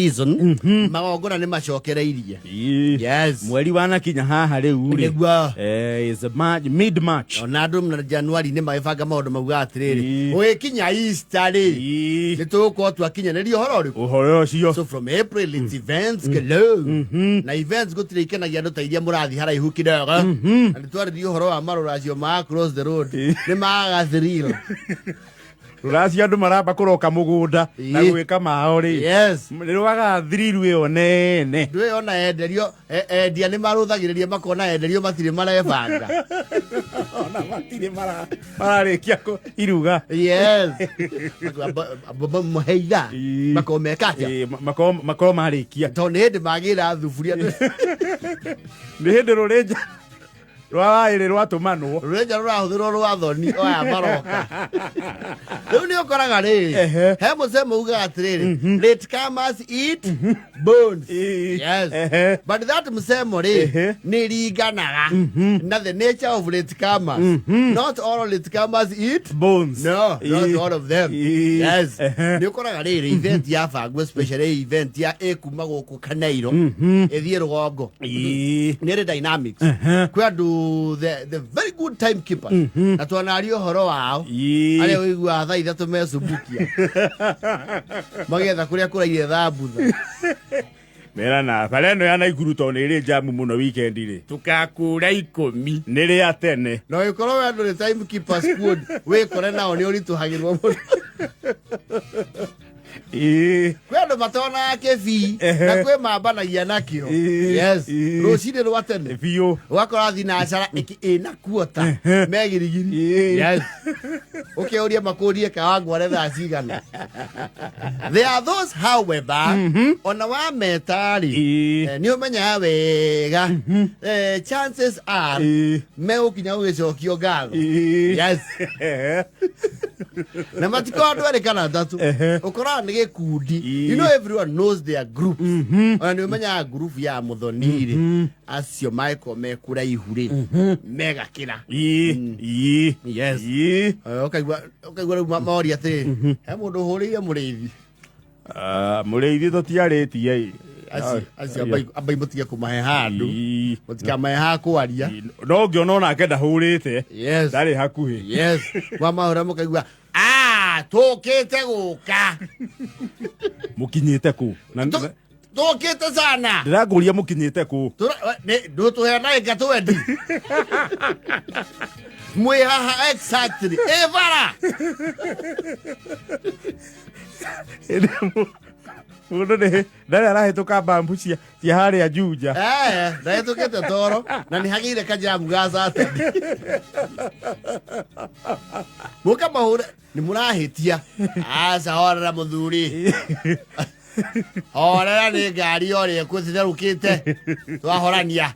season magongona ni macokereirie. Yes, mweri wana kinya haha riu ri is mid March ona andu na January ni magibanga maundu mauga atiriri ugikinya Easter ri ni tuko twakinyanĩria uhoro ucio. So from April it's events galore na events gutirikenagia andu ta iria murathi haraihu kidogo na ni twaririe uhoro wa maruracio ma across the road ni magathirira Ruraci andu maramba kuroka mugunda na gwika mao ri. Yes, nirwaga thiriru iyo nene ndwe ona enderio endia ni maruthagiriria makona enderio matire marebanga ona matire mararikia iruga. Yes, muheiga makomeka makoma marikia to ni hindi magira thuburia ni hindi rurenja rwaire rwatumanwo rurenja rurahuthirwo rwa thoni oya maroka riu ni ukoraga ri he musemo uga atiriri late comers eat bones. Yes, but that musemo ri ni ringanaga na the nature of late comers. Not all late comers eat bones. No, not all of them. Yes, ni ukoraga ri event ya fangu, especially event ya ekuma guku Kanairo ethie rugongo ni ri dynamics kwa the very good timekeepers na twanario horo wao ale wigua thaa ithatu mesubukia magetha kuria kuraire thambutha mera na faleno yana iguruto ni ri jamu muno weekend ri tukakura 10 ni ri atene no ikoro we andu timekeepers good we kore nao ni urituhagirwo muno kwe andu matona kefi na kwe mambanagia nakio. Yes, rucini rwatene biu wakora thinacara ina kuota megirigiri. Yes, ukiuria makurie kawangu aretha cigana. There are those however ona wa metari ni umenya wega chances are me ukinya ugicokio ngatho. Yes, na matiko andu erikana ndatu ukora ni gikundi. You know everyone knows their groups. Ona ni umenya group ya muthoniri acio maiko mekura ihuri mega kira. Yes, okaigua maori ati he mundu huriire muriithi muriithi tutiaritie asi abai mutige kumahe handu mutikamahe ha kwaria no ngiona ona akenda hurite. Yes, ndari hakuhi. Yes, wa mahura mukaigua tukite guka mukinyite ku tukite sana ndiraguria mukinyite ku ndu tuhena ingatuendi mwe haha exactly evara mundu ni ndari arahituka bambu cia haria Juja ndahitukite toro na ni hagire kajamu gacate muka mahura ni murahitia aca horera muthuri horera ni ngari ori ekutherukite twahorania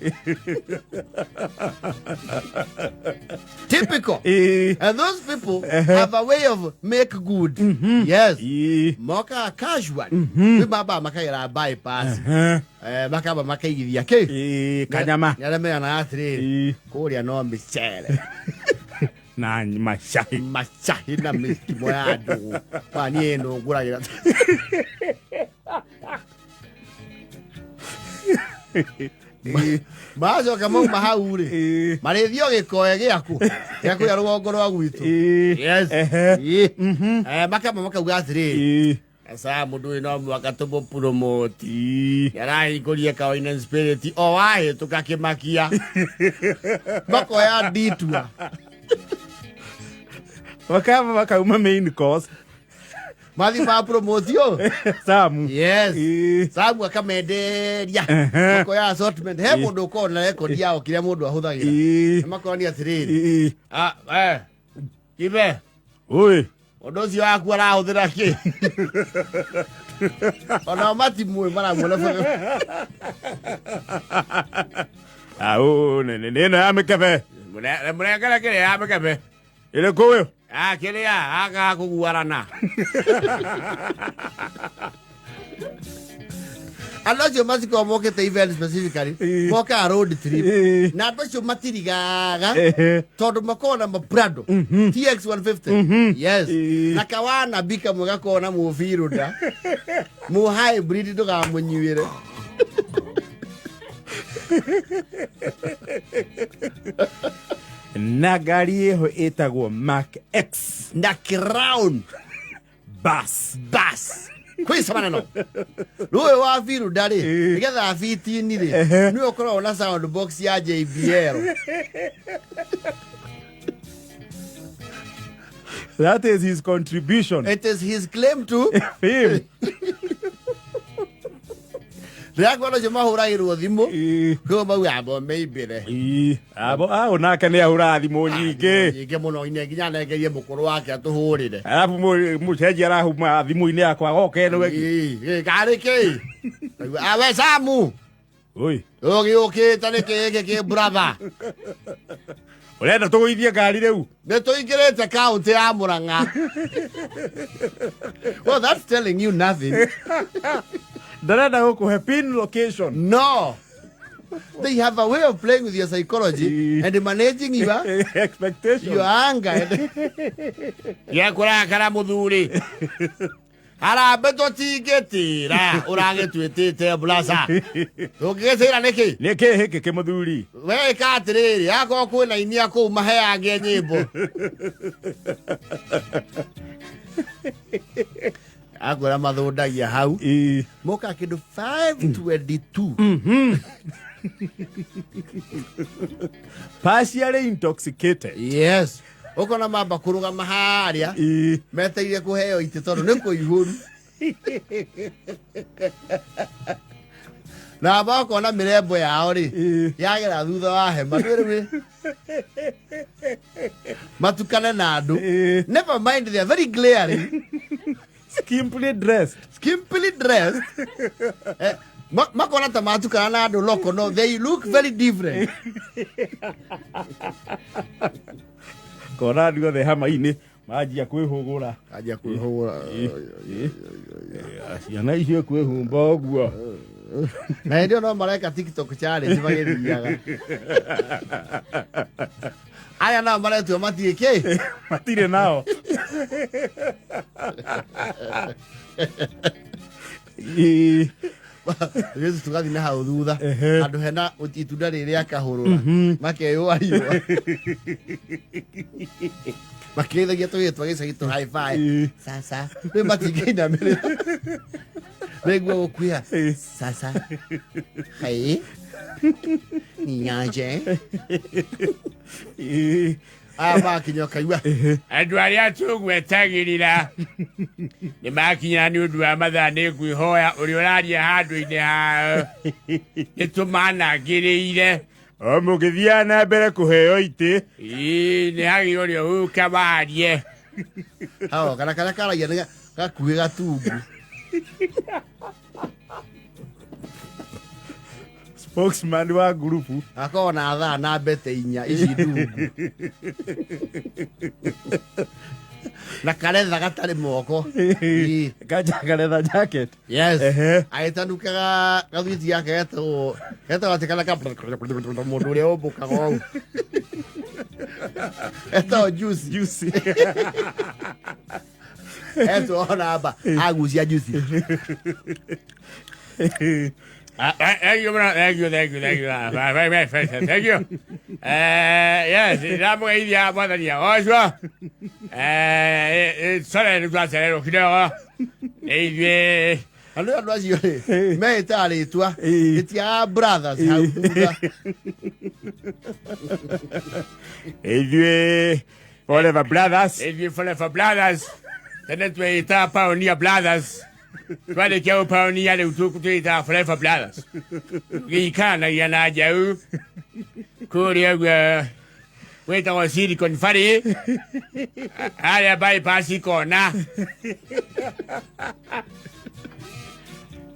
typical. And those people have a way of make good. Yes, moka casual we baba makaira bypass makaba makaigithia kanyama yareme na atiriri kuria no michere na machahi na mikimo ya andu pani eno nguragira mazo kama mahauri marithio gikoe giaku ya rugongo rwa gwitu. Yes, makaba makauga atiriri asa mundu ino mwaka tubo promote yarahingũria kawaina spirit o wahe tukakimakia makoya ditua wakava wakauma main course mathi ma promotion Samu. Yes, Samu akamenderia makoya assortment he mundu ukona record yao kiria mundu ahuthagira makoni atiriri kibe oi undu ucio waku arahuthira ki ona matimwe maramwona nene ya mekebe murengera kire ya mekebe ile kowe kire ya aka kuguarana Unless you must go moke the event specifically. Moke a road trip. Na to matirigaga. Todo makona Prado. TX 150. Yes. Nakawana bika mugakona mu firuda. Mu hybrid to ga munyire. Nagari eho etagwo Mac X. Na crown. Bus. Kwisa maneno. Ruwe wa firu dali. Nigetha fiti ni ri. Ni okoro na sound box ya JBL. That is his contribution. It is his claim to fame. Reagora jema hura iru thimu. Ko mau abo maybe re. Abo onake ni ahura thimu nyinge. Nyinge muno ine ginya na ngerie mukuru wake atuhurire. Alafu mucenjia arahuma thimu-ini yakwa goke no Kariki. Awe Samu. Oi. Okay, tane ke brother. Urenda tuguithie ngari riu? Ne tuingirite county ya Murang'a. Well, that's telling you nothing. Ndarenda gukuhe pin location. No. They have a way of playing with your psychology and managing your expectations. Your anger. Ya kurakara muthuri. Ara beto tigetira urage twitite blaza. Ugigetira niki? Niki hiki ke muthuri. We katiriri yako kwina inia ku mahe ange nyimbo. Agora mathundagia hau. Moka kindu 522. Partially intoxicated. Yes. Okona mamba kuruga maharia. Meteire kuheo ite tondu ni kuihuru. Na bako na mirembo yao ri yagera thutha wa hema ndwire matukane na Andu. Never mind, they are very glaring. Skimpily dressed. Makona tamatukana na Andu loko, no, they look very different. Kona Andu the hama-ini majia kwihugura. Ciana icio kwihumba uguo. Na ndio no mareka TikTok challenge bagiriaga. Aya na maretu matike. Matire nao. Yesu tugathi na hau thutha. Andu hena itunda riri akahurura. Makeyo ariyo. Makeithagia tugitwa gicagito high five. Sasa. We matingeina mbere. Regwa okuya. Sasa. Hai. Niyaje. Makinyoka iwa. Andu aria tugwetagirira ni makinya ni undu wa mathaa ni ngwihoya uri uraria handu-ini hao ni tumanangiriire mugithia na mbere kuheo iti ni hagirwo uka barie hao kana karagia gakuhe gatungu. Spokesman wa grupu akona thaa na mbete inya ici ndungu na karetha gatari moko karetha jacket. Yes. Aitanukaga gathiti yake geto atikana ka mundu uria umbukaga ou eto juicy eto ona aba agucia juicy. Thank you. Yes, I'm going to have one of you. Also, it's sorry to pass a little. I know what you may tell it to it's your brothers. Forever brothers. If you forever brothers, then it's where you tap on your brothers. Kwa de kyo pa ni ya le utuku tuita forever brothers. Gikana yana jau. Kuria weta wa siri kon fari. Aria bypass ikona.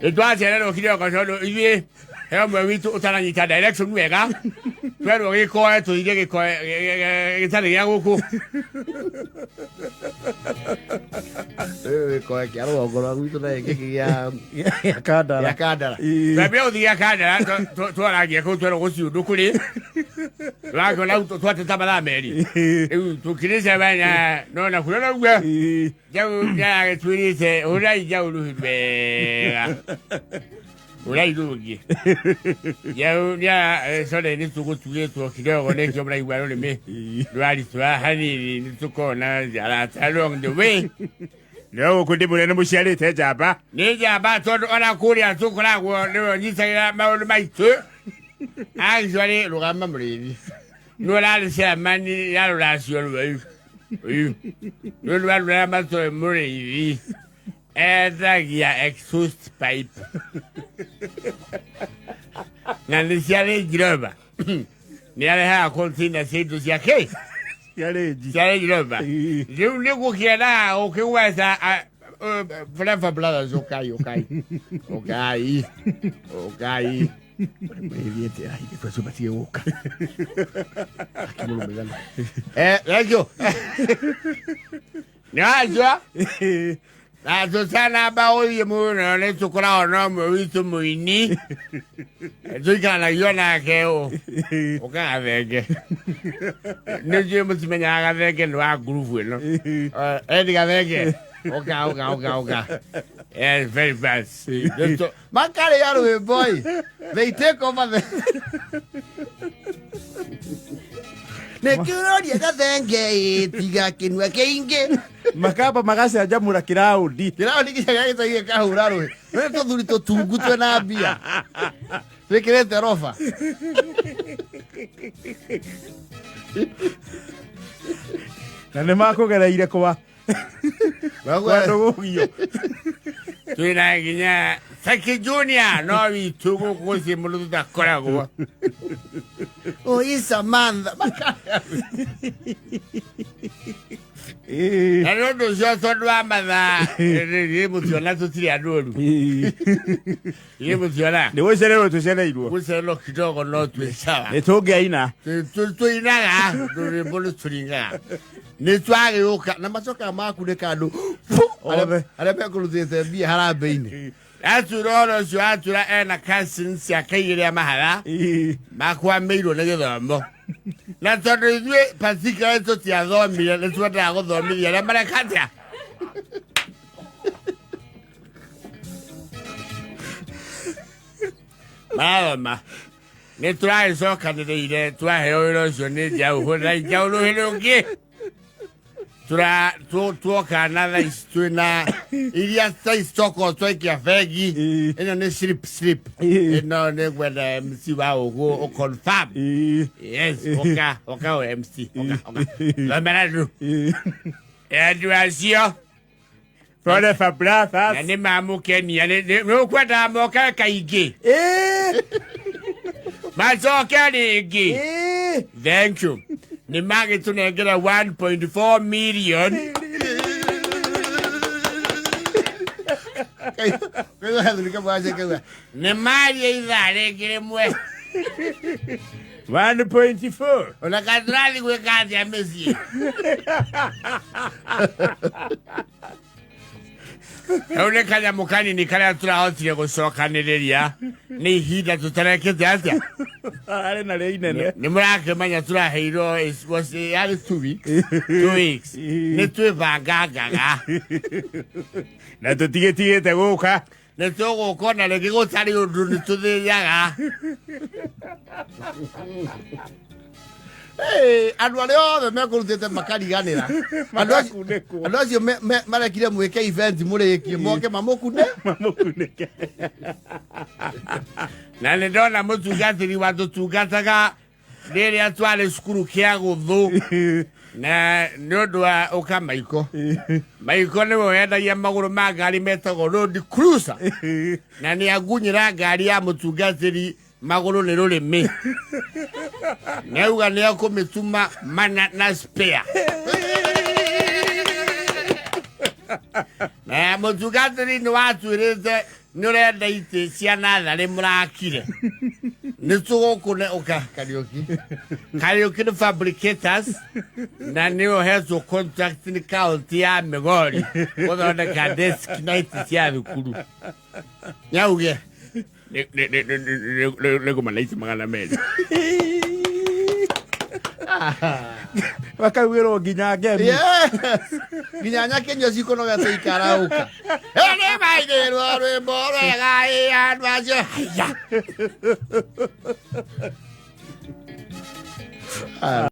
Etwa tele no kidio ko solo iwe. Heo mwe witu utananyita direction wega. Twero gikoe tuige gikoe gitari ya guku. Gikoe kia rugongoro gwitu na giki ya Kandara. ya Kandara. Twabia uthia Kandara twaragia ku twero guciundu kuri. Twako na twate tabala meri. Tukirisa bana no na kurona gwa. Jau ya twirite urai jau ruhibega. Urai rugi. Jau ya sole ni tuku tuye tu kidogo ne kyo mrai walo le me. Rwali twa hani ni tuko na ala along the way. No kudibule no mushale te jaba. Ni jaba to ona kuria tukula go ne ni sa ma mai tu. Actually lo gamba mri. No la se mani ya la sio lo. No la ma to mri. Ezagia exhaust pipe. Nani siale giroba. Ni ale ha kontina sedu sia ke. Siale giroba. Je ne ko kiela o ke wasa flefa blada zokai. Evidente, ai che questo batia oca. Che non mi dà. Ecco. Najo. Na to sana ba oye mo na le tukura no mo witu mo ini. To kana yona ke o. O ka vege. Ne je mo timenya ga vege no a groove no. Diga vege. Oka. Yes, very fast. Mancare yaro boy. They take over the Ne kuro dia thenge tiga kinwa keinge. Makaba magasi ajamura kiraudi. Kiraudi kiaga ito ka huraro. Ne to duri to tugutwe na bia. Sekirete rofa. Nane mako gereire kwa. Bagwa. Tuina ginya Saki Junior no vi tugo kosi mulu da korago. O isa manda. Ano do jo to do amada. Ni emociona to tiri adoru. Ni emociona. Ne wo sere to sere idu. Wo sere lo kidogo no tu sawa. E to ge ina. Tu ina ga do re bolu turinga. Ne twage oka na masoka makunika ndo. Ale ko lutete bi harabe ine. Aturoro so atura ena kasin si akayire mahala. Makwa meiro na githambo. Na todo dwe pasika eto ti azomi le twada go domi ya mara katia. Mama. Ne try so kanide twa heoro so ne ja ho na ja lo helonge. Tua canada istuna iria sai stoko toi que afegi eno ne slip eno ne gwada MC wa o confirm yes oka o MC oka la meradu eduasio Fora fabrata ne mamu keni ne no kwada mo ka kaige ma so kani thank you. The market to get a 1.4 million. The market is that 1.4. On a cadrali with Gadia Messi. Ole kaya mukani ni kaya tura hoti ya kusoka nileria ni hida tutareke tiasya. Ale na le inene. Ni murake manya tura hero was 2 weeks. 2 weeks. Ni tu vagaga. Na to tige te goka. Ne togo kona le kigo tari uru tu de yaga. Andu aleo me kurutete makari ganira. Andu acio marekire mwike event muriki moke mamukune. Na le dona mutugatiri watu tugataga rere atwale skuru kia guthu. Na nodwa okamaiko. Maiko ne wenda ya maguru ma gari metago road cruiser. Na ni agunyira gari ya mutugatiri maguru ne role me. Neuga ne akometuma mana na spare. Na mutugatiri no atu reze nurenda ite ciana tha murakire nitugukune uka Karaoke ni fabricators na niyo hezo contract ni county ya Migori guthondeka desk night cia thukuru nyauge lego malaiti magana meri Wakawiro nginya ngemi. Nginya nyakenyo ciko no gate ikarauka. Ene maide rwimbo rwega andu acio. Haya.